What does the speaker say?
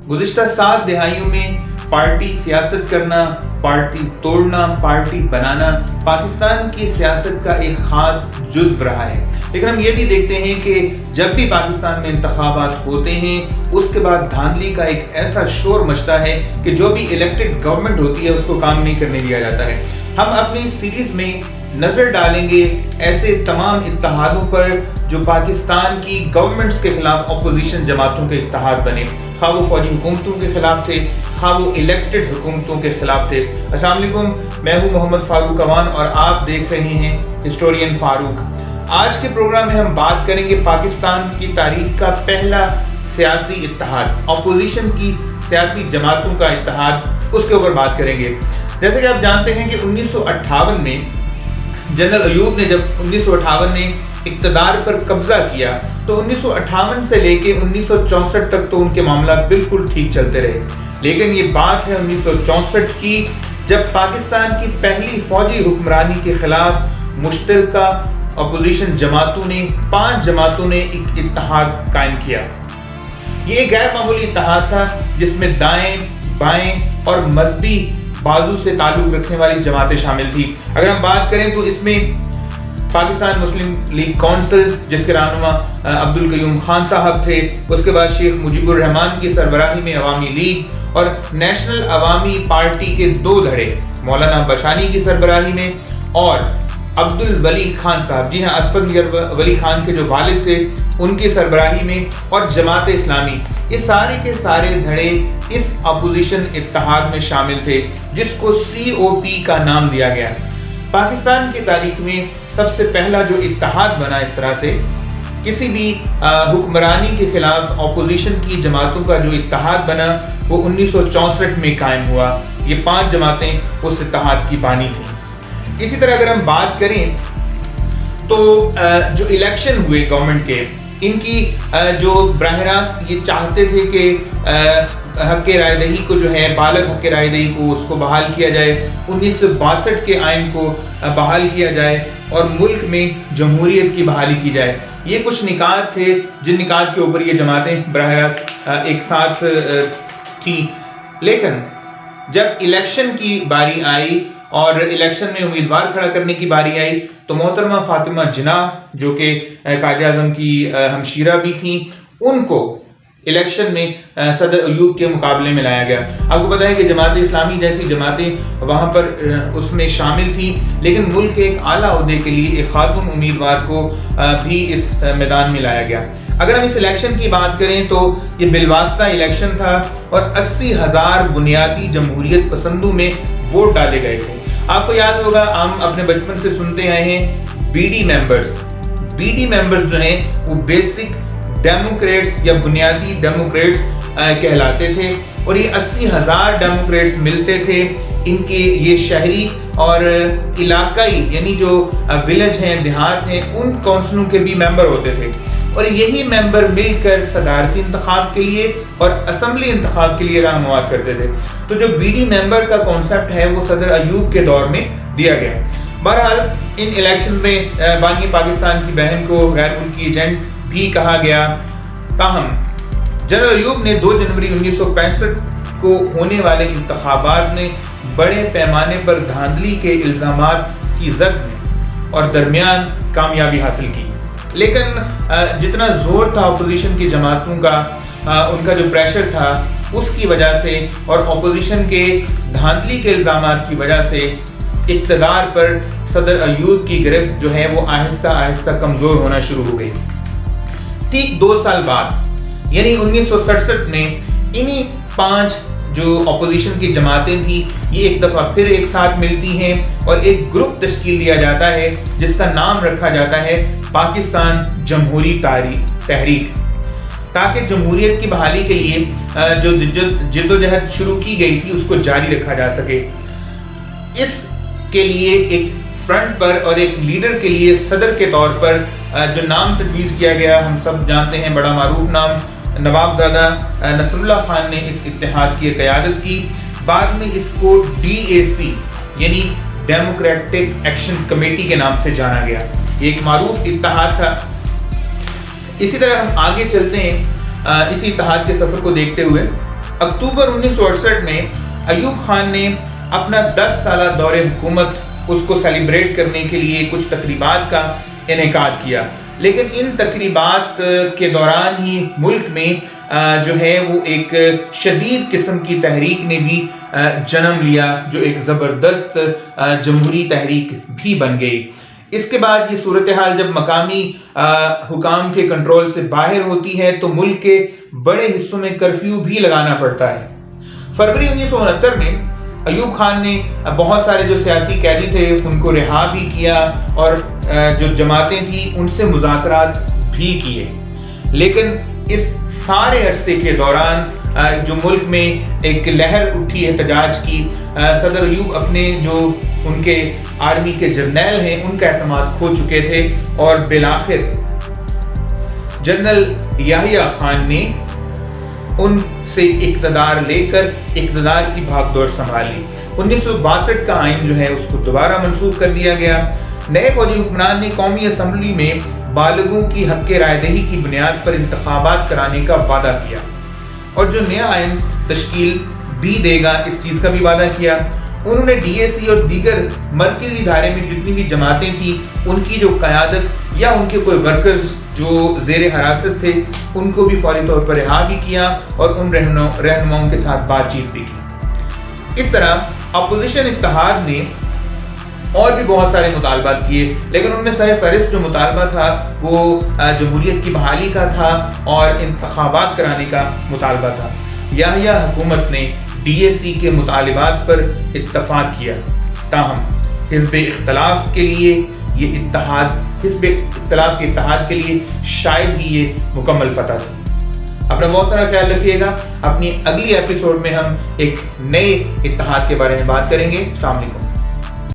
گزشتہ 7 دہائیوں میں پارٹی سیاست کرنا، پارٹی توڑنا، پارٹی بنانا پاکستان کی سیاست کا ایک خاص جزو رہا ہے۔ لیکن ہم یہ بھی دیکھتے ہیں کہ جب بھی پاکستان میں انتخابات ہوتے ہیں اس کے بعد دھاندلی کا ایک ایسا شور مچتا ہے کہ جو بھی الیکٹڈ گورنمنٹ ہوتی ہے اس کو کام نہیں کرنے دیا جاتا ہے۔ ہم اپنی سیریز میں نظر ڈالیں گے ایسے تمام اتحادوں پر جو پاکستان کی گورنمنٹس کے خلاف اپوزیشن جماعتوں کے اتحاد بنے، خواہ وہ فوجی حکومتوں کے خلاف تھے، خواہ وہ الیکٹڈ حکومتوں کے خلاف تھے۔ السلام علیکم، میں ہوں محمد فاروق اوان اور آپ دیکھ رہے ہیں ہسٹورین فاروق۔ آج کے پروگرام میں ہم بات کریں گے پاکستان کی تاریخ کا پہلا سیاسی اتحاد، اپوزیشن کی سیاسی جماعتوں کا اتحاد، اس کے اوپر بات کریں گے۔ جیسے کہ آپ جانتے ہیں کہ 1958 میں جنرل ایوب نے جب 1958 میں اقتدار پر قبضہ کیا تو 1958 سے لے کے 1964 تک تو ان کے معاملات بالکل ٹھیک چلتے رہے۔ لیکن یہ بات ہے 1964 کی، جب پاکستان کی پہلی فوجی حکمرانی کے خلاف مشترکہ اپوزیشن جماعتوں نے 5 جماعتوں نے ایک اتحاد قائم کیا۔ یہ ایک غیر معمولی اتحاد تھا جس میں دائیں، بائیں اور مذہبی بازو سے تعلق رکھنے والی جماعتیں شامل تھی۔ اگر ہم بات کریں تو اس میں پاکستان مسلم لیگ کونسل جس کے رہنما عبدالقیوم خان صاحب تھے، اس کے بعد شیخ مجیب الرحمان کی سربراہی میں عوامی لیگ اور نیشنل عوامی پارٹی کے 2 دھڑے، مولانا بشانی کی سربراہی میں اور عبدالولی خان صاحب، جی ہاں، اسفند ولی خان کے جو والد تھے ان کی سربراہی میں، اور جماعت اسلامی، یہ سارے کے سارے دھڑے اس اپوزیشن اتحاد میں شامل تھے جس کو COP کا نام دیا گیا۔ پاکستان کی تاریخ میں سب سے پہلا جو اتحاد بنا اس طرح سے کسی بھی حکمرانی کے خلاف اپوزیشن کی جماعتوں کا جو اتحاد بنا وہ 1964 میں قائم ہوا۔ یہ 5 جماعتیں اس اتحاد کی بانی تھیں۔ اسی طرح اگر ہم بات کریں تو جو الیکشن ہوئے گورنمنٹ کے، ان کی جو براہ راست یہ چاہتے تھے کہ حق رائے دہی کو جو ہے، بالغ حق رائے دہی کو اس کو بحال کیا جائے، 1962 کے آئین کو بحال کیا جائے اور ملک میں جمہوریت کی بحالی کی جائے۔ یہ کچھ نکات تھے جن نکات کے اوپر یہ جماعتیں براہ راست ایک ساتھ تھیں۔ لیکن جب الیکشن کی باری آئی اور الیکشن میں امیدوار کھڑا کرنے کی باری آئی تو محترمہ فاطمہ جناح جو کہ قائد اعظم کی ہمشیرہ بھی تھیں، ان کو الیکشن میں صدر ایوب کے مقابلے میں لایا گیا۔ آپ کو پتہ ہے کہ جماعت اسلامی جیسی جماعتیں وہاں پر اس میں شامل تھیں، لیکن ملک کے ایک اعلیٰ عہدے کے لیے ایک خاتون امیدوار کو بھی اس میدان میں لایا گیا۔ اگر ہم اس الیکشن کی بات کریں تو یہ بالواسطہ الیکشن تھا اور 80,000 بنیادی جمہوریت پسندوں میں ووٹ ڈالے گئے تھے۔ آپ کو یاد ہوگا، ہم اپنے بچپن سے سنتے آئے ہیں BD ممبرز جو ہیں وہ بیسک ڈیموکریٹس یا بنیادی ڈیموکریٹس کہلاتے تھے، اور یہ 80,000 ڈیموکریٹس ملتے تھے۔ ان کے یہ شہری اور علاقائی یعنی جو ولیج ہیں، دیہات ہیں، ان کونسلوں کے بھی ممبر ہوتے تھے، اور یہی ممبر مل کر صدارتی انتخاب کے لیے اور اسمبلی انتخاب کے لیے رہنمائی کرتے تھے۔ تو جو BD ممبر کا کانسیپٹ ہے وہ صدر ایوب کے دور میں دیا گیا۔ بہرحال ان الیکشن میں بانی پاکستان کی بہن کو غیر ملکی ایجنٹ بھی کہا گیا۔ تاہم جنرل ایوب نے 2 جنوری 1965 کو ہونے والے انتخابات میں بڑے پیمانے پر دھاندلی کے الزامات کی زد میں اور درمیان کامیابی حاصل کی۔ لیکن جتنا زور تھا اپوزیشن کی جماعتوں کا، ان کا جو پریشر تھا اس کی وجہ سے اور اپوزیشن کے دھاندلی کے الزامات کی وجہ سے اقتدار پر صدر ایوب کی گرفت جو ہے وہ آہستہ آہستہ کمزور ہونا شروع ہو گئی۔ ٹھیک 2 سال بعد یعنی 1967 میں انہی 5 جو اپوزیشن کی جماعتیں تھیں یہ ایک دفعہ پھر ایک ساتھ ملتی ہیں اور ایک گروپ تشکیل دیا جاتا ہے جس کا نام رکھا جاتا ہے پاکستان جمہوری تحریک، تاکہ جمہوریت کی بحالی کے لیے جو جدوجہد شروع کی گئی تھی اس کو جاری رکھا جا سکے۔ اس کے لیے ایک فرنٹ پر اور ایک لیڈر کے لیے صدر کے طور پر جو نام تجویز کیا گیا، ہم سب جانتے ہیں، بڑا معروف نام، نواب زادہ نصر اللہ خان نے اس اتحاد کی قیادت کی۔ بعد میں اس کو DAC یعنی ڈیموکریٹک ایکشن کمیٹی کے نام سے جانا گیا۔ یہ ایک معروف اتحاد تھا۔ اسی طرح ہم آگے چلتے ہیں اسی اتحاد کے سفر کو دیکھتے ہوئے۔ اکتوبر 1968 میں ایوب خان نے اپنا 10 سالہ دور حکومت اس کو سیلیبریٹ کرنے کے لیے کچھ تقریبات کا انعقاد کیا، لیکن ان تقریبات کے دوران ہی ملک میں جو ہے وہ ایک شدید قسم کی تحریک نے بھی جنم لیا، جو ایک زبردست جمہوری تحریک بھی بن گئی۔ اس کے بعد یہ صورتحال جب مقامی حکام کے کنٹرول سے باہر ہوتی ہے تو ملک کے بڑے حصوں میں کرفیو بھی لگانا پڑتا ہے۔ فروری 1969 میں ایوب خان نے بہت سارے جو سیاسی قیدی تھے ان کو رہا بھی کیا اور جو جماعتیں تھیں ان سے مذاکرات بھی کیے، لیکن اس سارے عرصے کے دوران جو ملک میں ایک لہر اٹھی احتجاج کی، صدر ایوب اپنے جو ان کے آرمی کے جرنیل ہیں ان کا اعتماد کھو چکے تھے اور بالآخر جنرل یحییٰ خان نے ان سے اقتدار لے کر اقتدار کی بھاگ دوڑ سنبھالی۔ 1962 کا آئین جو ہے اس کو دوبارہ منسوخ کر دیا گیا۔ نئے فوجی حکمران نے قومی اسمبلی میں بالغوں کی حق رائے دہی کی بنیاد پر انتخابات کرانے کا وعدہ کیا اور جو نیا آئین تشکیل بھی دے گا اس چیز کا بھی وعدہ کیا۔ انہوں نے ڈی اے سی اور دیگر مرکزی ادارے میں جتنی بھی جماعتیں تھیں ان کی جو قیادت یا ان کے کوئی ورکرز جو زیر حراست تھے ان کو بھی فوری طور پر رہا بھی کیا اور ان رہنماؤں کے ساتھ بات چیت بھی کی۔ اس طرح اپوزیشن اتحاد نے اور بھی بہت سارے مطالبات کیے، لیکن ان میں سر فہرست جو مطالبہ تھا وہ جمہوریت کی بحالی کا تھا اور انتخابات کرانے کا مطالبہ تھا۔ یحییٰ حکومت نے ڈی اے سی کے مطالبات پر اتفاق کیا، تاہم حزب اختلاف کے لیے یہ حزب اختلاف کے اتحاد کے لیے شاید ہی یہ مکمل فتح تھی۔ اپنا بہت سارا خیال رکھیے گا۔ اپنی اگلی ایپیسوڈ میں ہم ایک نئے اتحاد کے بارے میں بات کریں گے۔ السلام علیکم۔